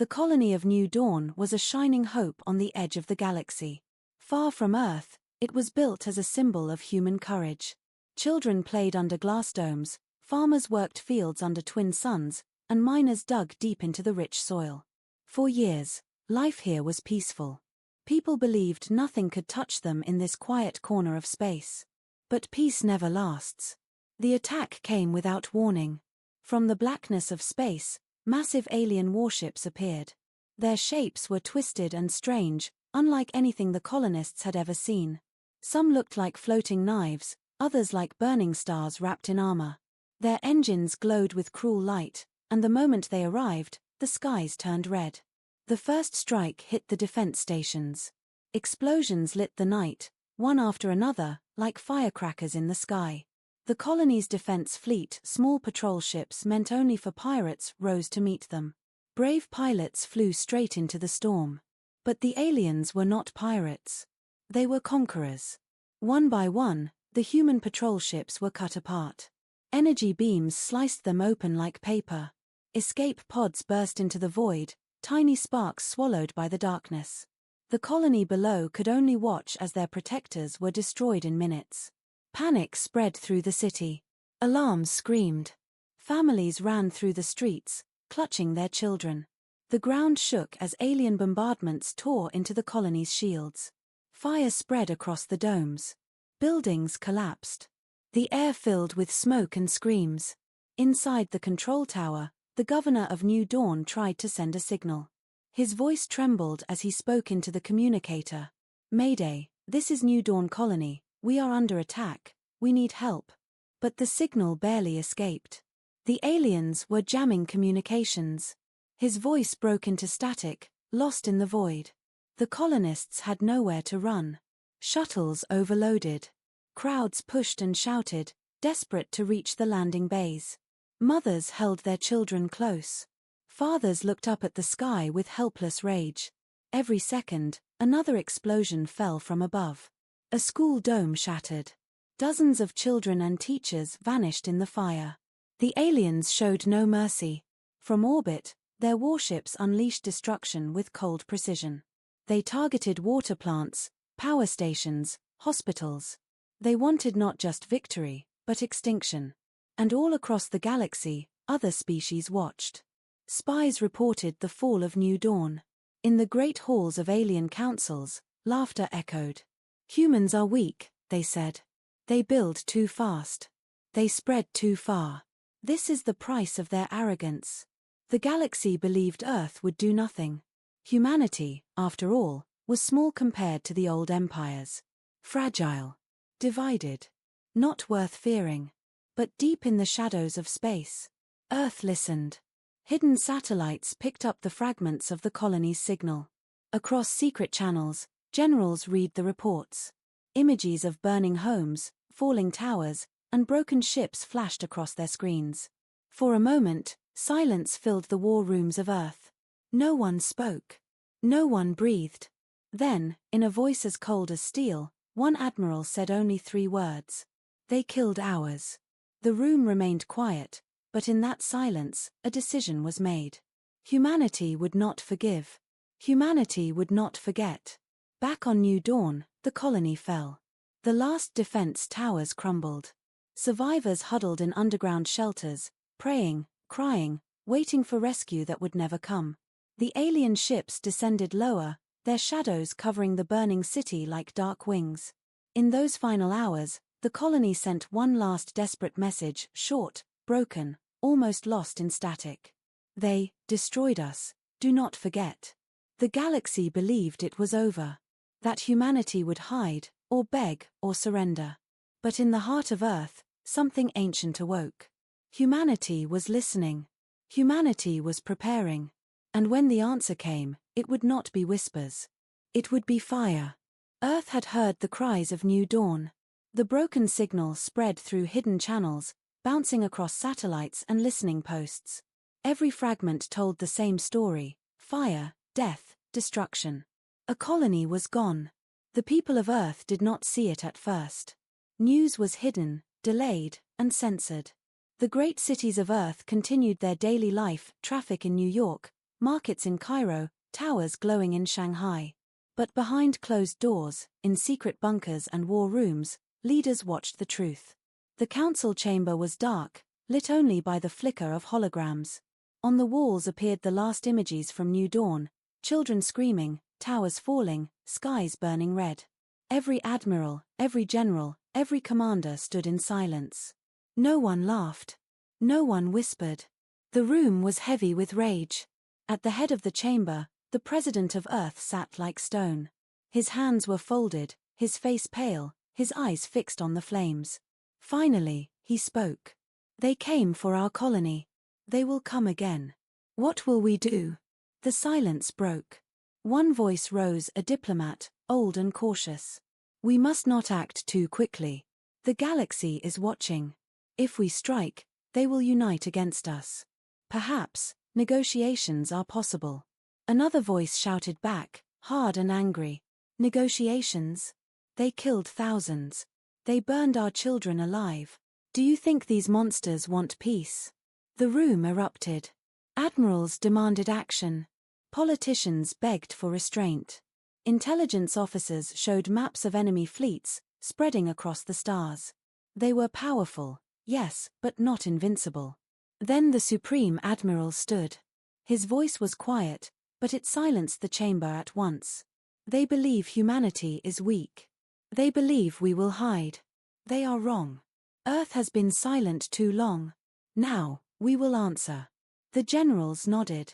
The colony of New Dawn was a shining hope on the edge of the galaxy. Far from Earth, it was built as a symbol of human courage. Children played under glass domes, farmers worked fields under twin suns, and miners dug deep into the rich soil. For years, life here was peaceful. People believed nothing could touch them in this quiet corner of space. But peace never lasts. The attack came without warning. From the blackness of space, massive alien warships appeared. Their shapes were twisted and strange, unlike anything the colonists had ever seen. Some looked like floating knives, others like burning stars wrapped in armor. Their engines glowed with cruel light, and the moment they arrived, the skies turned red. The first strike hit the defense stations. Explosions lit the night, one after another, like firecrackers in the sky. The colony's defense fleet, small patrol ships meant only for pirates, rose to meet them. Brave pilots flew straight into the storm. But the aliens were not pirates. They were conquerors. One by one, the human patrol ships were cut apart. Energy beams sliced them open like paper. Escape pods burst into the void, tiny sparks swallowed by the darkness. The colony below could only watch as their protectors were destroyed in minutes. Panic spread through the city. Alarms screamed. Families ran through the streets, clutching their children. The ground shook as alien bombardments tore into the colony's shields. Fire spread across the domes. Buildings collapsed. The air filled with smoke and screams. Inside the control tower, the governor of New Dawn tried to send a signal. His voice trembled as he spoke into the communicator. "Mayday, this is New Dawn Colony. We are under attack. We need help." But the signal barely escaped. The aliens were jamming communications. His voice broke into static, lost in the void. The colonists had nowhere to run. Shuttles overloaded. Crowds pushed and shouted, desperate to reach the landing bays. Mothers held their children close. Fathers looked up at the sky with helpless rage. Every second, another explosion fell from above. A school dome shattered. Dozens of children and teachers vanished in the fire. The aliens showed no mercy. From orbit, their warships unleashed destruction with cold precision. They targeted water plants, power stations, hospitals. They wanted not just victory, but extinction. And all across the galaxy, other species watched. Spies reported the fall of New Dawn. In the great halls of alien councils, laughter echoed. "Humans are weak," they said. "They build too fast. They spread too far. This is the price of their arrogance." The galaxy believed Earth would do nothing. Humanity, after all, was small compared to the old empires. Fragile. Divided. Not worth fearing. But deep in the shadows of space, Earth listened. Hidden satellites picked up the fragments of the colony's signal. Across secret channels, generals read the reports. Images of burning homes, falling towers, and broken ships flashed across their screens. For a moment, silence filled the war rooms of Earth. No one spoke. No one breathed. Then, in a voice as cold as steel, one admiral said only 3 words. "They killed ours." The room remained quiet, but in that silence, a decision was made. Humanity would not forgive. Humanity would not forget. Back on New Dawn, the colony fell. The last defense towers crumbled. Survivors huddled in underground shelters, praying, crying, waiting for rescue that would never come. The alien ships descended lower, their shadows covering the burning city like dark wings. In those final hours, the colony sent one last desperate message, short, broken, almost lost in static. "They destroyed us. Do not forget." The galaxy believed it was over. That humanity would hide, or beg, or surrender. But in the heart of Earth, something ancient awoke. Humanity was listening. Humanity was preparing. And when the answer came, it would not be whispers. It would be fire. Earth had heard the cries of New Dawn. The broken signal spread through hidden channels, bouncing across satellites and listening posts. Every fragment told the same story: fire, death, destruction. A colony was gone. The people of Earth did not see it at first. News was hidden, delayed, and censored. The great cities of Earth continued their daily life, traffic in New York, markets in Cairo, towers glowing in Shanghai. But behind closed doors, in secret bunkers and war rooms, leaders watched the truth. The council chamber was dark, lit only by the flicker of holograms. On the walls appeared the last images from New Dawn, children screaming, towers falling, skies burning red. Every admiral, every general, every commander stood in silence. No one laughed. No one whispered. The room was heavy with rage. At the head of the chamber, the President of Earth sat like stone. His hands were folded, his face pale, his eyes fixed on the flames. Finally, he spoke. They came for our colony. They will come again. What will we do? The silence broke. One voice rose, a diplomat, old and cautious. We must not act too quickly. The galaxy is watching. If we strike, they will unite against us. Perhaps, negotiations are possible. Another voice shouted back, hard and angry. Negotiations? They killed thousands. They burned our children alive. Do you think these monsters want peace? The room erupted. Admirals demanded action. Politicians begged for restraint. Intelligence officers showed maps of enemy fleets, spreading across the stars. They were powerful, yes, but not invincible. Then the Supreme Admiral stood. His voice was quiet, but it silenced the chamber at once. They believe humanity is weak. They believe we will hide. They are wrong. Earth has been silent too long. Now, we will answer. The generals nodded.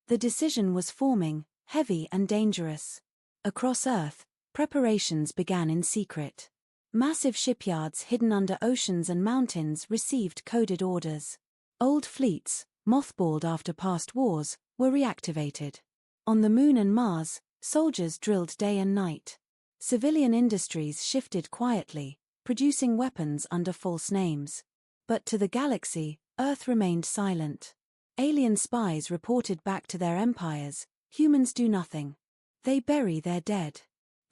The decision was forming, heavy and dangerous. Across Earth, preparations began in secret. Massive shipyards hidden under oceans and mountains received coded orders. Old fleets, mothballed after past wars, were reactivated. On the Moon and Mars, soldiers drilled day and night. Civilian industries shifted quietly, producing weapons under false names. But to the galaxy, Earth remained silent. Alien spies reported back to their empires, humans do nothing. They bury their dead.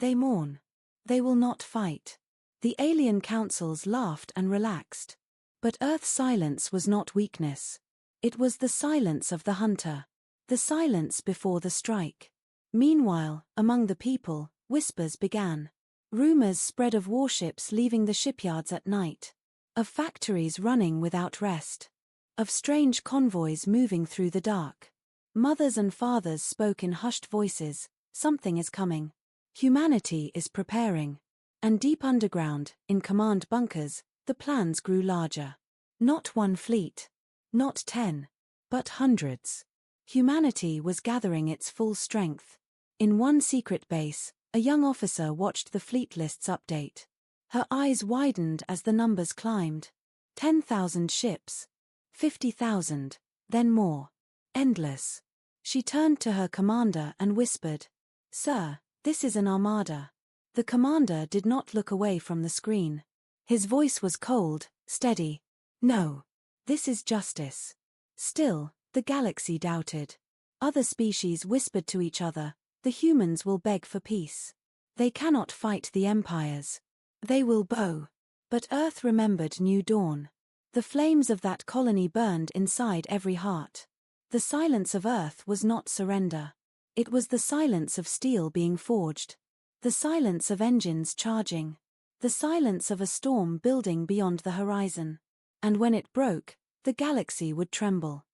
They mourn. They will not fight. The alien councils laughed and relaxed. But Earth's silence was not weakness. It was the silence of the hunter. The silence before the strike. Meanwhile, among the people, whispers began. Rumors spread of warships leaving the shipyards at night. Of factories running without rest. Of strange convoys moving through the dark. Mothers and fathers spoke in hushed voices, something is coming. Humanity is preparing. And deep underground, in command bunkers, the plans grew larger. Not one fleet. Not 10. But hundreds. Humanity was gathering its full strength. In one secret base, a young officer watched the fleet lists update. Her eyes widened as the numbers climbed. 10,000 ships. 50,000. Then more. Endless. She turned to her commander and whispered, "Sir, this is an armada." The commander did not look away from the screen. His voice was cold, steady. "No. This is justice." Still, the galaxy doubted. Other species whispered to each other, "The humans will beg for peace. They cannot fight the empires. They will bow." But Earth remembered New Dawn. The flames of that colony burned inside every heart. The silence of Earth was not surrender. It was the silence of steel being forged. The silence of engines charging. The silence of a storm building beyond the horizon. And when it broke, the galaxy would tremble.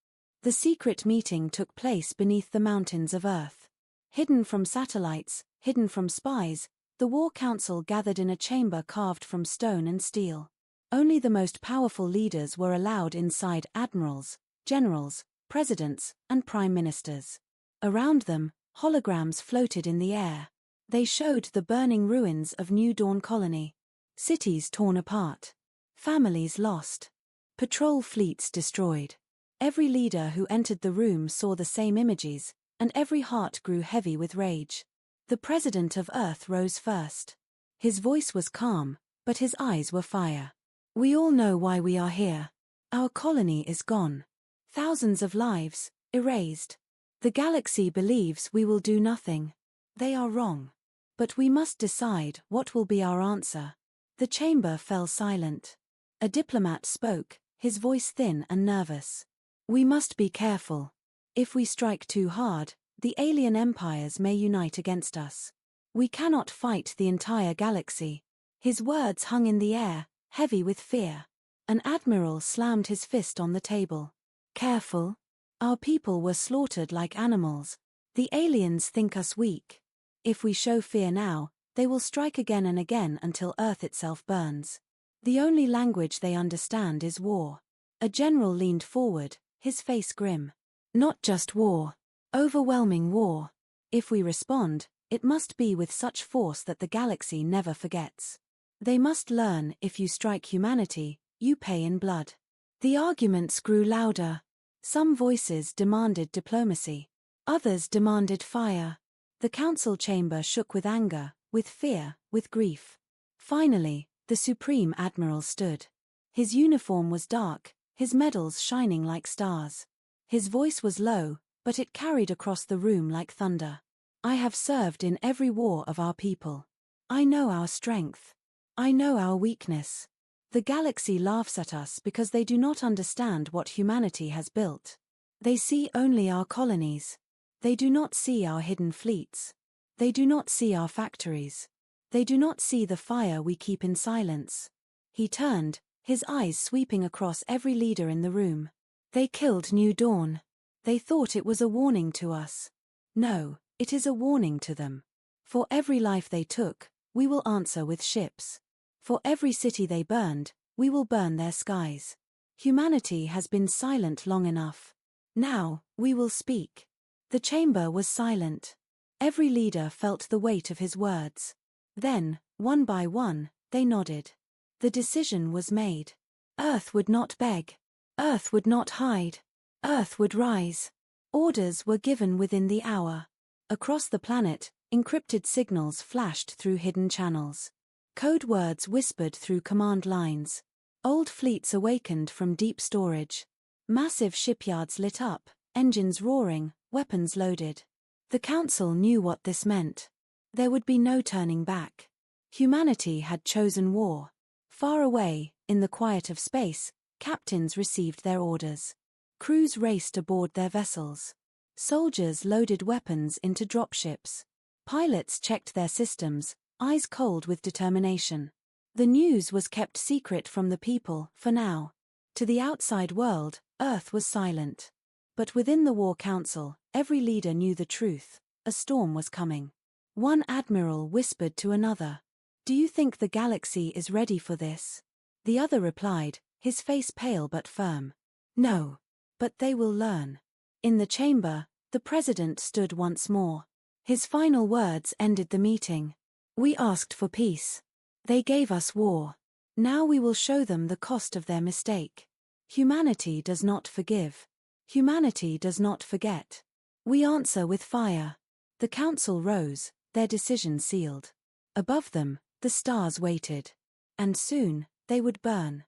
The secret meeting took place beneath the mountains of Earth. Hidden from satellites, hidden from spies, the War Council gathered in a chamber carved from stone and steel. Only the most powerful leaders were allowed inside: admirals, generals, presidents, and prime ministers. Around them, holograms floated in the air. They showed the burning ruins of New Dawn colony. Cities torn apart. Families lost. Patrol fleets destroyed. Every leader who entered the room saw the same images, and every heart grew heavy with rage. The President of Earth rose first. His voice was calm, but his eyes were fire. "We all know why we are here. Our colony is gone. Thousands of lives, erased. The galaxy believes we will do nothing. They are wrong. But we must decide what will be our answer." The chamber fell silent. A diplomat spoke, his voice thin and nervous. "We must be careful. If we strike too hard, the alien empires may unite against us. We cannot fight the entire galaxy. His words hung in the air, heavy with fear. An admiral slammed his fist on the table. Careful. Our people were slaughtered like animals. The aliens think us weak. If we show fear now, they will strike again and again until Earth itself burns. The only language they understand is war. A general leaned forward, his face grim. Not just war. Overwhelming war. If we respond, it must be with such force that the galaxy never forgets. They must learn if you strike humanity, you pay in blood. The arguments grew louder. Some voices demanded diplomacy. Others demanded fire. The council chamber shook with anger, with fear, with grief. Finally, the Supreme Admiral stood. His uniform was dark, his medals shining like stars. His voice was low, but it carried across the room like thunder. I have served in every war of our people. I know our strength. I know our weakness. The galaxy laughs at us because they do not understand what humanity has built. They see only our colonies. They do not see our hidden fleets. They do not see our factories. They do not see the fire we keep in silence. He turned, his eyes sweeping across every leader in the room. They killed New Dawn. They thought it was a warning to us. No, it is a warning to them. For every life they took, we will answer with ships. For every city they burned, we will burn their skies. Humanity has been silent long enough. Now, we will speak. The chamber was silent. Every leader felt the weight of his words. Then, one by one, they nodded. The decision was made. Earth would not beg. Earth would not hide. Earth would rise. Orders were given within the hour. Across the planet, encrypted signals flashed through hidden channels. Code words whispered through command lines. Old fleets awakened from deep storage. Massive shipyards lit up, engines roaring, weapons loaded. The Council knew what this meant. There would be no turning back. Humanity had chosen war. Far away, in the quiet of space, captains received their orders. Crews raced aboard their vessels. Soldiers loaded weapons into dropships. Pilots checked their systems, eyes cold with determination. The news was kept secret from the people, for now. To the outside world, Earth was silent. But within the War Council, every leader knew the truth. A storm was coming. One admiral whispered to another. Do you think the galaxy is ready for this? The other replied, his face pale but firm. No. But they will learn. In the chamber, the president stood once more. His final words ended the meeting. We asked for peace. They gave us war. Now we will show them the cost of their mistake. Humanity does not forgive. Humanity does not forget. We answer with fire. The council rose, their decision sealed. Above them, the stars waited. And soon, they would burn.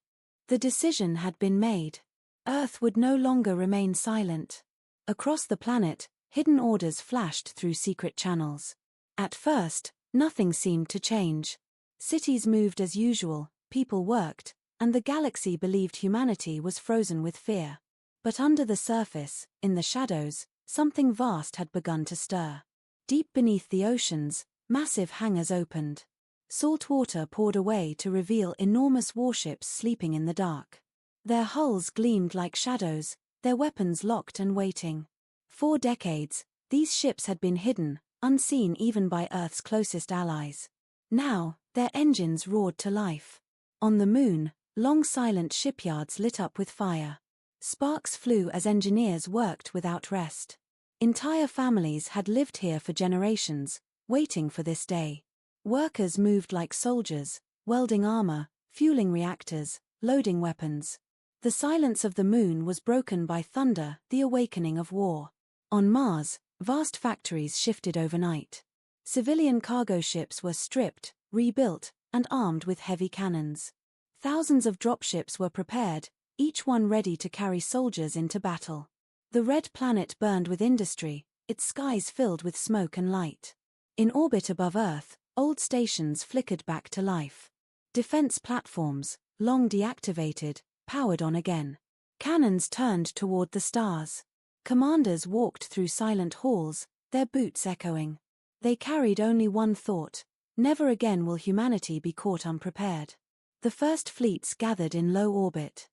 The decision had been made. Earth would no longer remain silent. Across the planet, hidden orders flashed through secret channels. At first, nothing seemed to change. Cities moved as usual, people worked, and the galaxy believed humanity was frozen with fear. But under the surface, in the shadows, something vast had begun to stir. Deep beneath the oceans, massive hangars opened. Salt water poured away to reveal enormous warships sleeping in the dark. Their hulls gleamed like shadows, their weapons locked and waiting. For decades, these ships had been hidden, unseen even by Earth's closest allies. Now, their engines roared to life. On the moon, long silent shipyards lit up with fire. Sparks flew as engineers worked without rest. Entire families had lived here for generations, waiting for this day. Workers moved like soldiers, welding armor, fueling reactors, loading weapons. The silence of the moon was broken by thunder, the awakening of war. On Mars, vast factories shifted overnight. Civilian cargo ships were stripped, rebuilt, and armed with heavy cannons. Thousands of dropships were prepared, each one ready to carry soldiers into battle. The red planet burned with industry, its skies filled with smoke and light. In orbit above Earth, old stations flickered back to life. Defense platforms, long deactivated, powered on again. Cannons turned toward the stars. Commanders walked through silent halls, their boots echoing. They carried only one thought: never again will humanity be caught unprepared. The first fleets gathered in low orbit.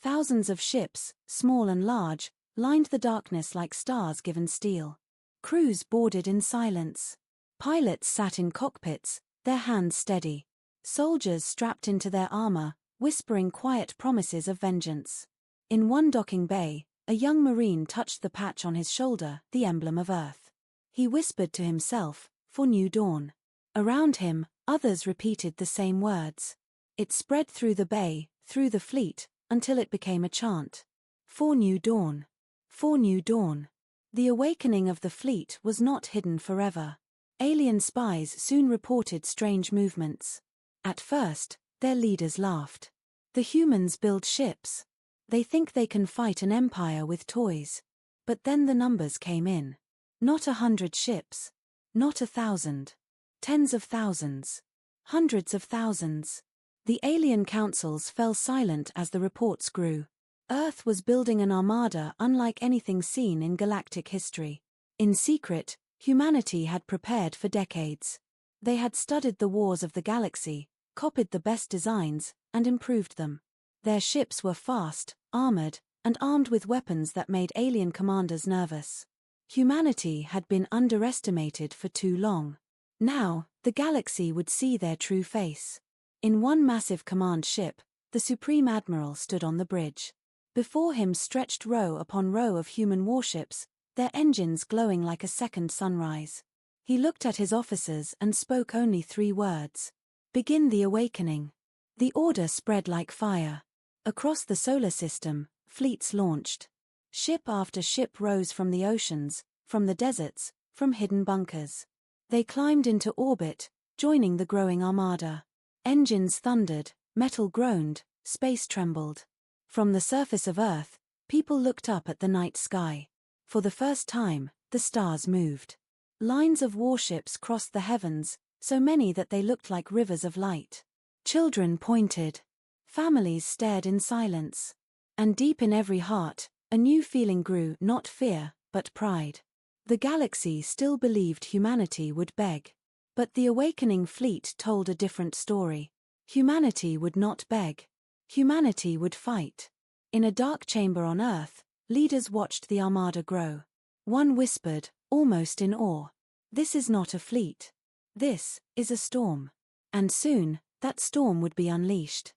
Thousands of ships, small and large, lined the darkness like stars given steel. Crews boarded in silence. Pilots sat in cockpits, their hands steady. Soldiers strapped into their armor, whispering quiet promises of vengeance. In one docking bay, a young Marine touched the patch on his shoulder, the emblem of Earth. He whispered to himself, "For new dawn." Around him, others repeated the same words. It spread through the bay, through the fleet, until it became a chant. For new dawn. For new dawn. The awakening of the fleet was not hidden forever. Alien spies soon reported strange movements. At first, their leaders laughed. The humans build ships. They think they can fight an empire with toys. But then the numbers came in. Not 100 ships. Not 1,000. Tens of thousands. Hundreds of thousands. The alien councils fell silent as the reports grew. Earth was building an armada unlike anything seen in galactic history. In secret, humanity had prepared for decades. They had studied the wars of the galaxy, copied the best designs, and improved them. Their ships were fast, armored, and armed with weapons that made alien commanders nervous. Humanity had been underestimated for too long. Now, the galaxy would see their true face. In one massive command ship, the Supreme Admiral stood on the bridge. Before him stretched row upon row of human warships, their engines glowing like a second sunrise. He looked at his officers and spoke only 3 words. "Begin the awakening." The order spread like fire. Across the solar system, fleets launched. Ship after ship rose from the oceans, from the deserts, from hidden bunkers. They climbed into orbit, joining the growing armada. Engines thundered, metal groaned, space trembled. From the surface of Earth, people looked up at the night sky. For the first time, the stars moved. Lines of warships crossed the heavens, so many that they looked like rivers of light. Children pointed. Families stared in silence. And deep in every heart, a new feeling grew, not fear, but pride. The galaxy still believed humanity would beg. But the awakening fleet told a different story. Humanity would not beg. Humanity would fight. In a dark chamber on Earth, leaders watched the armada grow. One whispered, almost in awe, "This is not a fleet. This is a storm." And soon, that storm would be unleashed.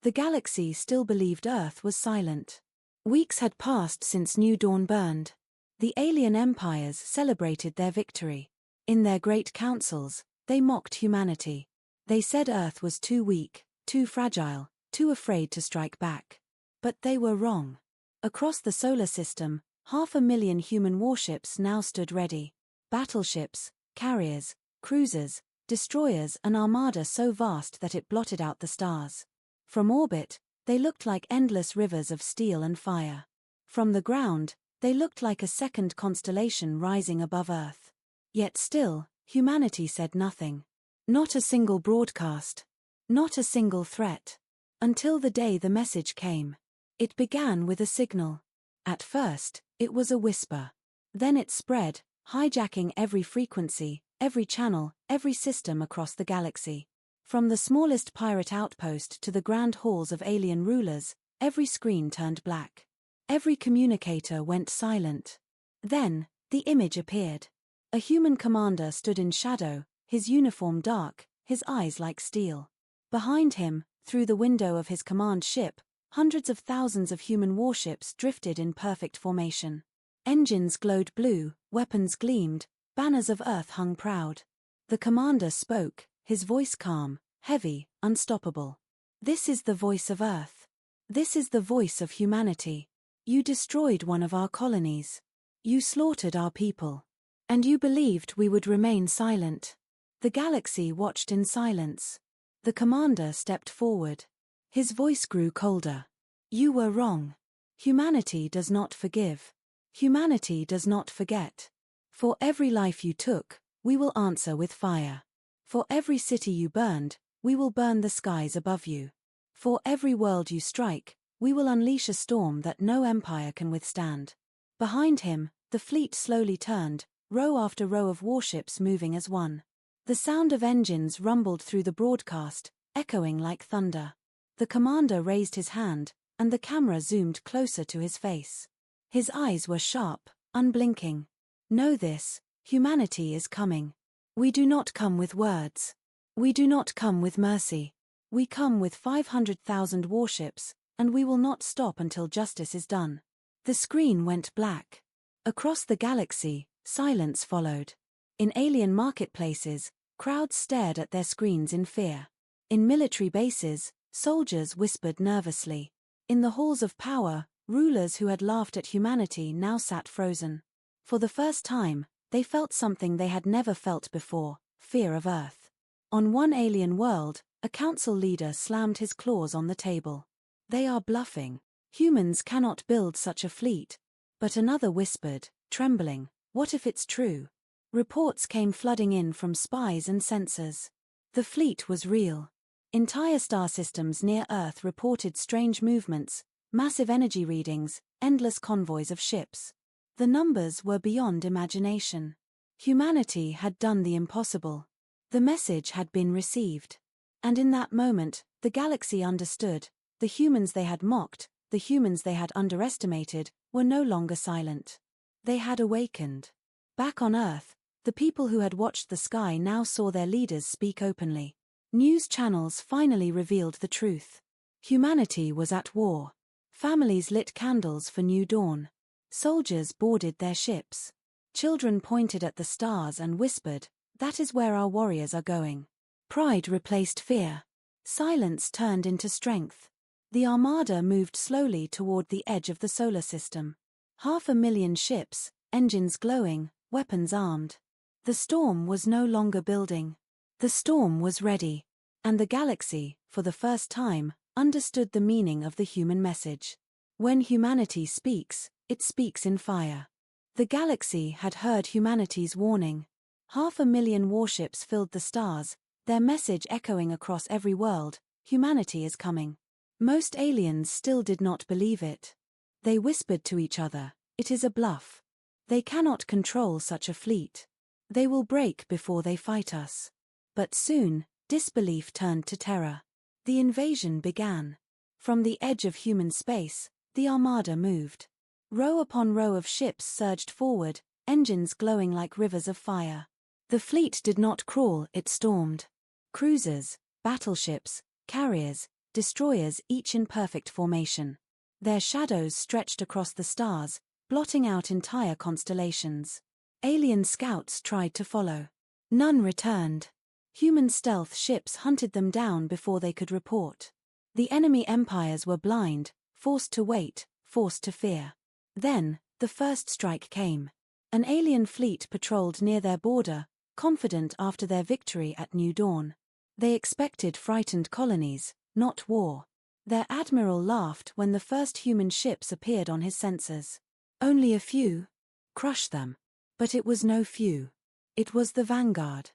The galaxy still believed Earth was silent. Weeks had passed since New Dawn burned. The alien empires celebrated their victory. In their great councils, they mocked humanity. They said Earth was too weak, too fragile, too afraid to strike back. But they were wrong. Across the solar system, 500,000 human warships now stood ready. Battleships, carriers, cruisers, destroyers, an armada so vast that it blotted out the stars. From orbit, they looked like endless rivers of steel and fire. From the ground, they looked like a second constellation rising above Earth. Yet still, humanity said nothing. Not a single broadcast. Not a single threat. Until the day the message came. It began with a signal. At first, it was a whisper. Then it spread, hijacking every frequency, every channel, every system across the galaxy. From the smallest pirate outpost to the grand halls of alien rulers, every screen turned black. Every communicator went silent. Then, the image appeared. A human commander stood in shadow, his uniform dark, his eyes like steel. Behind him, through the window of his command ship, hundreds of thousands of human warships drifted in perfect formation. Engines glowed blue, weapons gleamed, banners of Earth hung proud. The commander spoke, his voice calm, heavy, unstoppable. "This is the voice of Earth. This is the voice of humanity. You destroyed one of our colonies. You slaughtered our people. And you believed we would remain silent." The galaxy watched in silence. The commander stepped forward. His voice grew colder. "You were wrong. Humanity does not forgive. Humanity does not forget. For every life you took, we will answer with fire. For every city you burned, we will burn the skies above you. For every world you strike, we will unleash a storm that no empire can withstand." Behind him, the fleet slowly turned, row after row of warships moving as one. The sound of engines rumbled through the broadcast, echoing like thunder. The commander raised his hand, and the camera zoomed closer to his face. His eyes were sharp, unblinking. Know this, humanity is coming. We do not come with words. We do not come with mercy. We come with 500,000 warships, and we will not stop until justice is done. The screen went black. Across the galaxy, silence followed. In alien marketplaces, crowds stared at their screens in fear. In military bases, soldiers whispered nervously. In the halls of power, rulers who had laughed at humanity now sat frozen. For the first time, they felt something they had never felt before: fear of Earth. On one alien world, a council leader slammed his claws on the table. They are bluffing. Humans cannot build such a fleet. But another whispered, trembling, what if it's true? Reports came flooding in from spies and sensors. The fleet was real. Entire star systems near Earth reported strange movements, massive energy readings, endless convoys of ships. The numbers were beyond imagination. Humanity had done the impossible. The message had been received. And in that moment, the galaxy understood. The humans they had mocked, the humans they had underestimated, were no longer silent. They had awakened. Back on Earth, the people who had watched the sky now saw their leaders speak openly. News channels finally revealed the truth. Humanity was at war. Families lit candles for new dawn. Soldiers boarded their ships. Children pointed at the stars and whispered, "That is where our warriors are going." Pride replaced fear. Silence turned into strength. The armada moved slowly toward the edge of the solar system. 500,000 ships, engines glowing, weapons armed. The storm was no longer building. The storm was ready. And the galaxy, for the first time, understood the meaning of the human message. When humanity speaks, it speaks in fire. The galaxy had heard humanity's warning. 500,000 warships filled the stars, their message echoing across every world: humanity is coming. Most aliens still did not believe it. They whispered to each other, "It is a bluff. They cannot control such a fleet. They will break before they fight us." But soon, disbelief turned to terror. The invasion began. From the edge of human space, the armada moved. Row upon row of ships surged forward, engines glowing like rivers of fire. The fleet did not crawl, it stormed. Cruisers, battleships, carriers, destroyers, each in perfect formation. Their shadows stretched across the stars, blotting out entire constellations. Alien scouts tried to follow. None returned. Human stealth ships hunted them down before they could report. The enemy empires were blind, forced to wait, forced to fear. Then, the first strike came. An alien fleet patrolled near their border, confident after their victory at New Dawn. They expected frightened colonies, not war. Their admiral laughed when the first human ships appeared on his sensors. Only a few. Crush them. But it was no few. It was the vanguard.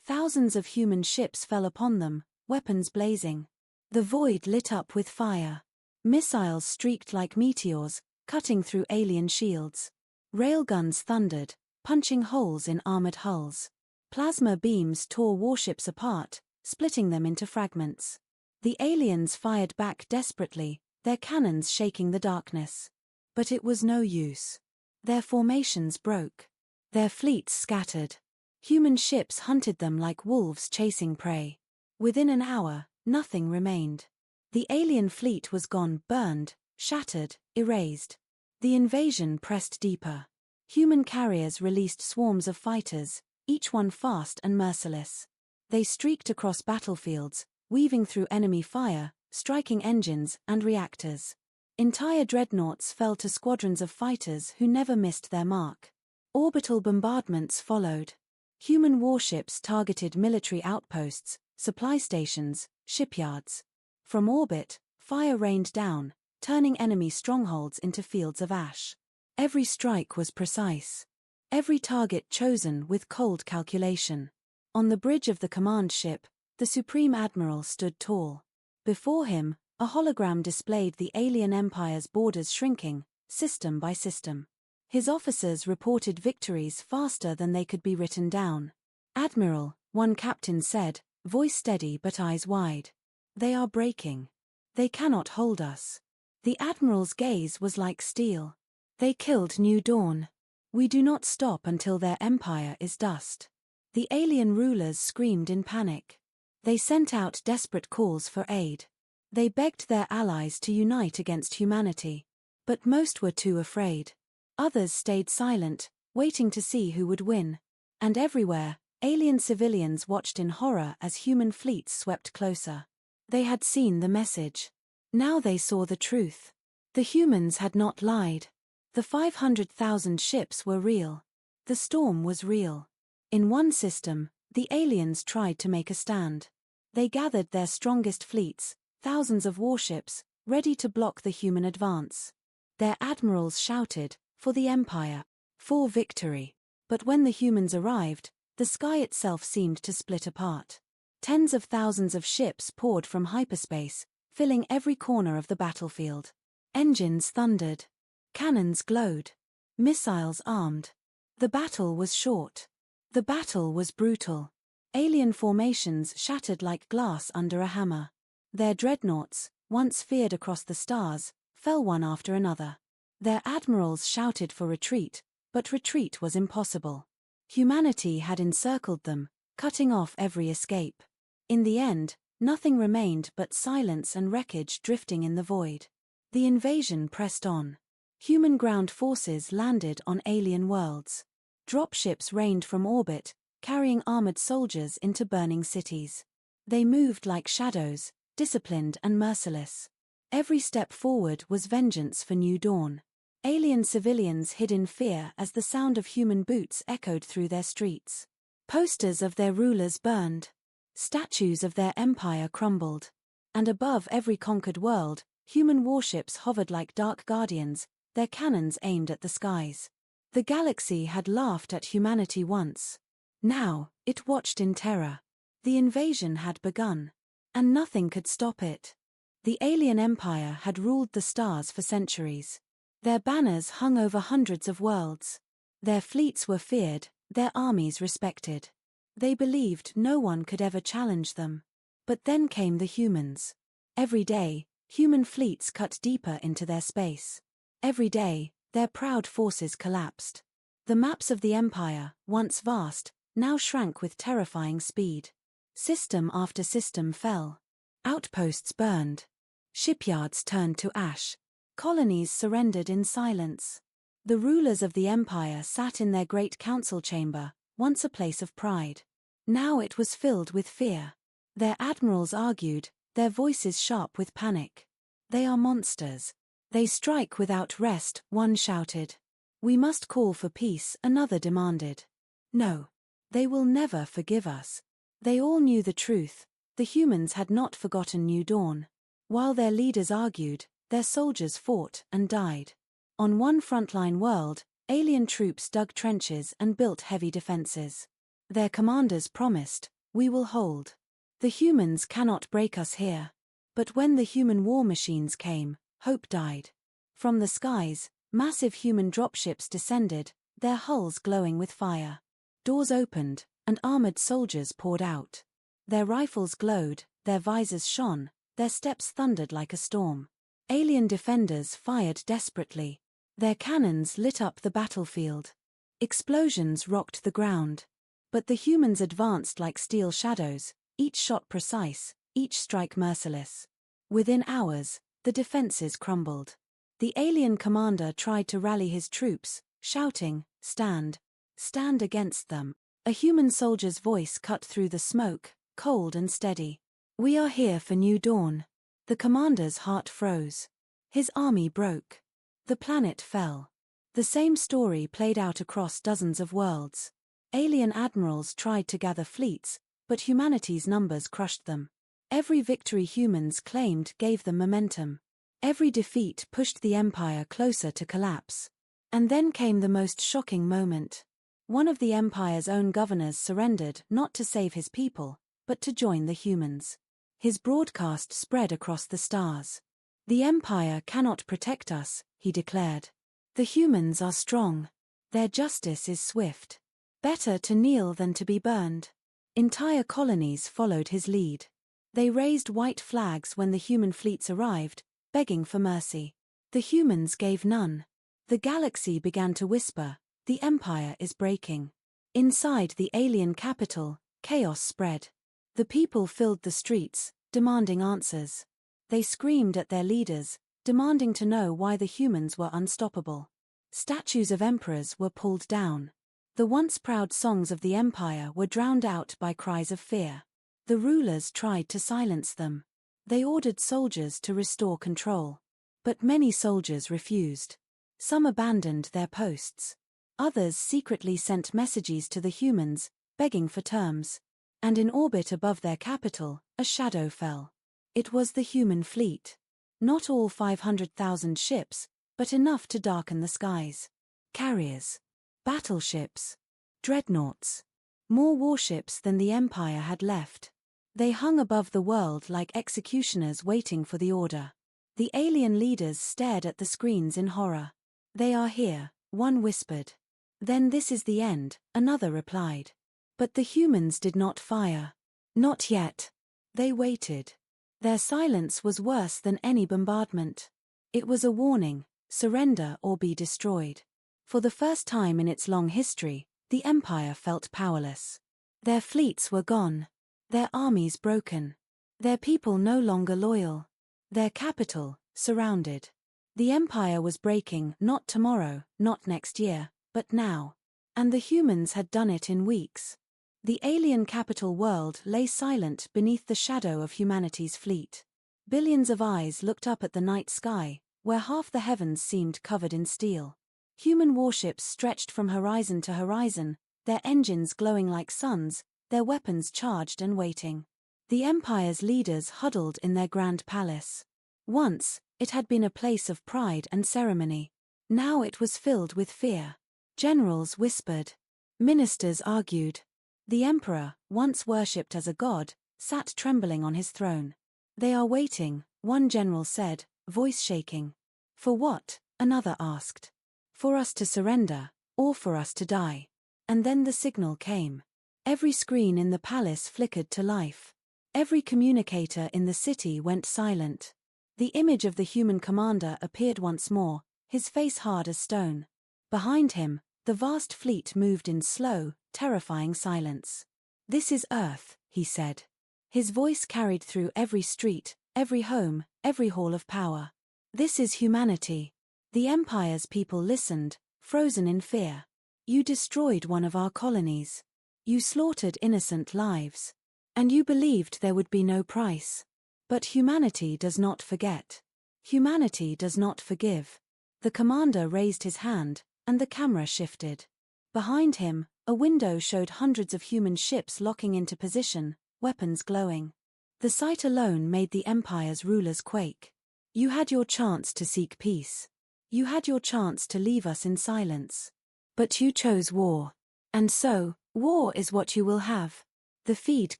Thousands of human ships fell upon them, weapons blazing. The void lit up with fire. Missiles streaked like meteors, cutting through alien shields. Railguns thundered, punching holes in armored hulls. Plasma beams tore warships apart, splitting them into fragments. The aliens fired back desperately, their cannons shaking the darkness. But it was no use. Their formations broke. Their fleets scattered. Human ships hunted them like wolves chasing prey. Within an hour, nothing remained. The alien fleet was gone, burned, shattered, erased. The invasion pressed deeper. Human carriers released swarms of fighters, each one fast and merciless. They streaked across battlefields, weaving through enemy fire, striking engines and reactors. Entire dreadnoughts fell to squadrons of fighters who never missed their mark. Orbital bombardments followed. Human warships targeted military outposts, supply stations, shipyards. From orbit, fire rained down, turning enemy strongholds into fields of ash. Every strike was precise. Every target chosen with cold calculation. On the bridge of the command ship, the Supreme Admiral stood tall. Before him, a hologram displayed the alien empire's borders shrinking, system by system. His officers reported victories faster than they could be written down. "Admiral," one captain said, voice steady but eyes wide. "They are breaking. They cannot hold us." The admiral's gaze was like steel. "They killed New Dawn. We do not stop until their empire is dust." The alien rulers screamed in panic. They sent out desperate calls for aid. They begged their allies to unite against humanity. But most were too afraid. Others stayed silent, waiting to see who would win. And everywhere, alien civilians watched in horror as human fleets swept closer. They had seen the message. Now they saw the truth. The humans had not lied. The 500,000 ships were real. The storm was real. In one system, the aliens tried to make a stand. They gathered their strongest fleets, thousands of warships, ready to block the human advance. Their admirals shouted, "For the Empire! For victory!" But when the humans arrived, the sky itself seemed to split apart. Tens of thousands of ships poured from hyperspace, filling every corner of the battlefield. Engines thundered. Cannons glowed. Missiles armed. The battle was short. The battle was brutal. Alien formations shattered like glass under a hammer. Their dreadnoughts, once feared across the stars, fell one after another. Their admirals shouted for retreat, but retreat was impossible. Humanity had encircled them, cutting off every escape. In the end, nothing remained but silence and wreckage drifting in the void. The invasion pressed on. Human ground forces landed on alien worlds. Dropships rained from orbit, carrying armored soldiers into burning cities. They moved like shadows, disciplined and merciless. Every step forward was vengeance for New Dawn. Alien civilians hid in fear as the sound of human boots echoed through their streets. Posters of their rulers burned. Statues of their empire crumbled. And above every conquered world, human warships hovered like dark guardians, their cannons aimed at the skies. The galaxy had laughed at humanity once. Now, it watched in terror. The invasion had begun. And nothing could stop it. The alien empire had ruled the stars for centuries. Their banners hung over hundreds of worlds. Their fleets were feared, their armies respected. They believed no one could ever challenge them. But then came the humans. Every day, human fleets cut deeper into their space. Every day, their proud forces collapsed. The maps of the empire, once vast, now shrank with terrifying speed. System after system fell. Outposts burned. Shipyards turned to ash. Colonies surrendered in silence. The rulers of the empire sat in their great council chamber, once a place of pride. Now it was filled with fear. Their admirals argued, their voices sharp with panic. "They are monsters. They strike without rest," one shouted. "We must call for peace," another demanded. "No. They will never forgive us." They all knew the truth. The humans had not forgotten New Dawn. While their leaders argued, their soldiers fought and died. On one frontline world, alien troops dug trenches and built heavy defenses. Their commanders promised, "We will hold. The humans cannot break us here." But when the human war machines came, hope died. From the skies, massive human dropships descended, their hulls glowing with fire. Doors opened, and armored soldiers poured out. Their rifles glowed, their visors shone, their steps thundered like a storm. Alien defenders fired desperately. Their cannons lit up the battlefield. Explosions rocked the ground. But the humans advanced like steel shadows, each shot precise, each strike merciless. Within hours, the defenses crumbled. The alien commander tried to rally his troops, shouting, "Stand. Stand against them." A human soldier's voice cut through the smoke, cold and steady. "We are here for New Dawn." The commander's heart froze. His army broke. The planet fell. The same story played out across dozens of worlds. Alien admirals tried to gather fleets, but humanity's numbers crushed them. Every victory humans claimed gave them momentum. Every defeat pushed the empire closer to collapse. And then came the most shocking moment. One of the empire's own governors surrendered not to save his people, but to join the humans. His broadcast spread across the stars. "The empire cannot protect us," he declared. The humans are strong. Their justice is swift. Better to kneel than to be burned. Entire colonies followed his lead. They raised white flags when the human fleets arrived, begging for mercy. The humans gave none. The galaxy began to whisper, "The Empire is breaking." Inside the alien capital, chaos spread. The people filled the streets, demanding answers. They screamed at their leaders, demanding to know why the humans were unstoppable. Statues of emperors were pulled down. The once proud songs of the empire were drowned out by cries of fear. The rulers tried to silence them. They ordered soldiers to restore control. But many soldiers refused. Some abandoned their posts. Others secretly sent messages to the humans, begging for terms. And in orbit above their capital, a shadow fell. It was the human fleet. Not all 500,000 ships, but enough to darken the skies. Carriers. Battleships. Dreadnoughts. More warships than the Empire had left. They hung above the world like executioners waiting for the order. The alien leaders stared at the screens in horror. "They are here," one whispered. "Then this is the end," another replied. But the humans did not fire. Not yet. They waited. Their silence was worse than any bombardment. It was a warning: surrender or be destroyed. For the first time in its long history, the Empire felt powerless. Their fleets were gone. Their armies broken. Their people no longer loyal. Their capital, surrounded. The Empire was breaking, not tomorrow, not next year, but now. And the humans had done it in weeks. The alien capital world lay silent beneath the shadow of humanity's fleet. Billions of eyes looked up at the night sky, where half the heavens seemed covered in steel. Human warships stretched from horizon to horizon, their engines glowing like suns, their weapons charged and waiting. The Empire's leaders huddled in their grand palace. Once, it had been a place of pride and ceremony. Now it was filled with fear. Generals whispered. Ministers argued. The Emperor, once worshipped as a god, sat trembling on his throne. "They are waiting," one general said, voice shaking. "For what?" another asked. "For us to surrender, or for us to die." And then the signal came. Every screen in the palace flickered to life. Every communicator in the city went silent. The image of the human commander appeared once more, his face hard as stone. Behind him, the vast fleet moved in slow, terrifying silence. "This is Earth," he said. His voice carried through every street, every home, every hall of power. "This is humanity." The Empire's people listened, frozen in fear. "You destroyed one of our colonies. You slaughtered innocent lives. And you believed there would be no price. But humanity does not forget. Humanity does not forgive." The commander raised his hand, and the camera shifted. Behind him, a window showed hundreds of human ships locking into position, weapons glowing. The sight alone made the Empire's rulers quake. "You had your chance to seek peace. You had your chance to leave us in silence. But you chose war. And so, war is what you will have." The feed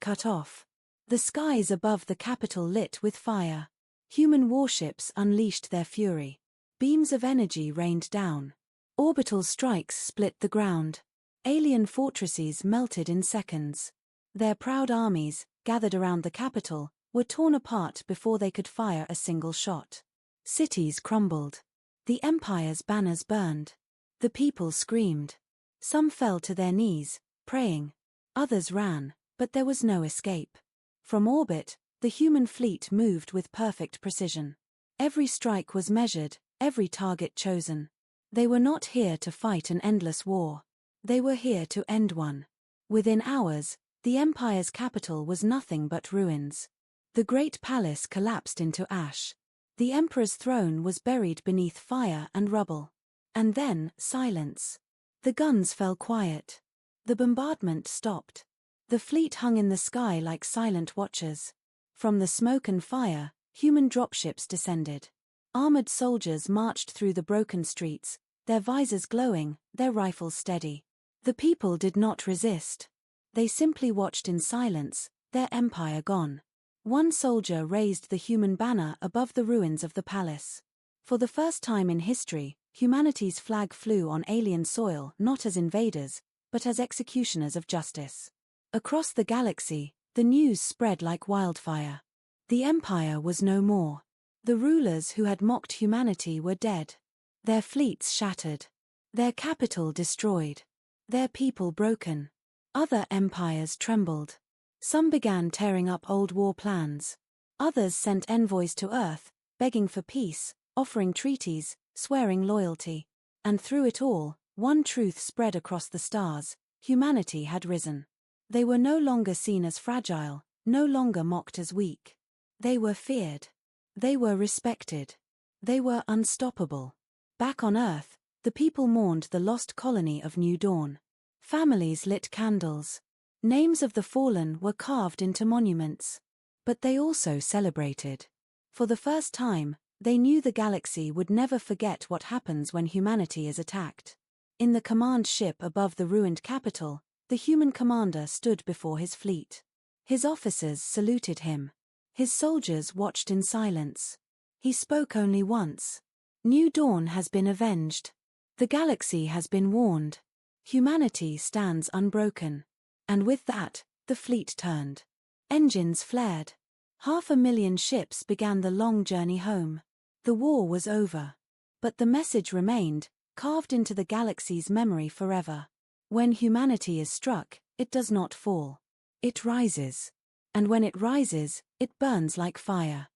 cut off. The skies above the capital lit with fire. Human warships unleashed their fury. Beams of energy rained down. Orbital strikes split the ground. Alien fortresses melted in seconds. Their proud armies, gathered around the capital, were torn apart before they could fire a single shot. Cities crumbled. The Empire's banners burned. The people screamed. Some fell to their knees, praying. Others ran, but there was no escape. From orbit, the human fleet moved with perfect precision. Every strike was measured, every target chosen. They were not here to fight an endless war. They were here to end one. Within hours, the Empire's capital was nothing but ruins. The great palace collapsed into ash. The Emperor's throne was buried beneath fire and rubble. And then, silence. The guns fell quiet. The bombardment stopped. The fleet hung in the sky like silent watchers. From the smoke and fire, human dropships descended. Armored soldiers marched through the broken streets, their visors glowing, their rifles steady. The people did not resist. They simply watched in silence, their empire gone. One soldier raised the human banner above the ruins of the palace. For the first time in history, Humanity's flag flew on alien soil not as invaders, but as executioners of justice. Across the galaxy, the news spread like wildfire. The Empire was no more. The rulers who had mocked humanity were dead. Their fleets shattered. Their capital destroyed. Their people broken. Other empires trembled. Some began tearing up old war plans. Others sent envoys to Earth, begging for peace, offering treaties, swearing loyalty. And through it all, one truth spread across the stars: humanity had risen. They were no longer seen as fragile, no longer mocked as weak. They were feared. They were respected. They were unstoppable. Back on Earth, the people mourned the lost colony of New Dawn. Families lit candles. Names of the fallen were carved into monuments. But they also celebrated. For the first time, they knew the galaxy would never forget what happens when humanity is attacked. In the command ship above the ruined capital, the human commander stood before his fleet. His officers saluted him. His soldiers watched in silence. He spoke only once. New Dawn has been avenged. The galaxy has been warned. Humanity stands unbroken. And with that, the fleet turned. Engines flared. 500,000 ships began the long journey home. The war was over. But the message remained, carved into the galaxy's memory forever. When humanity is struck, it does not fall. It rises. And when it rises, it burns like fire.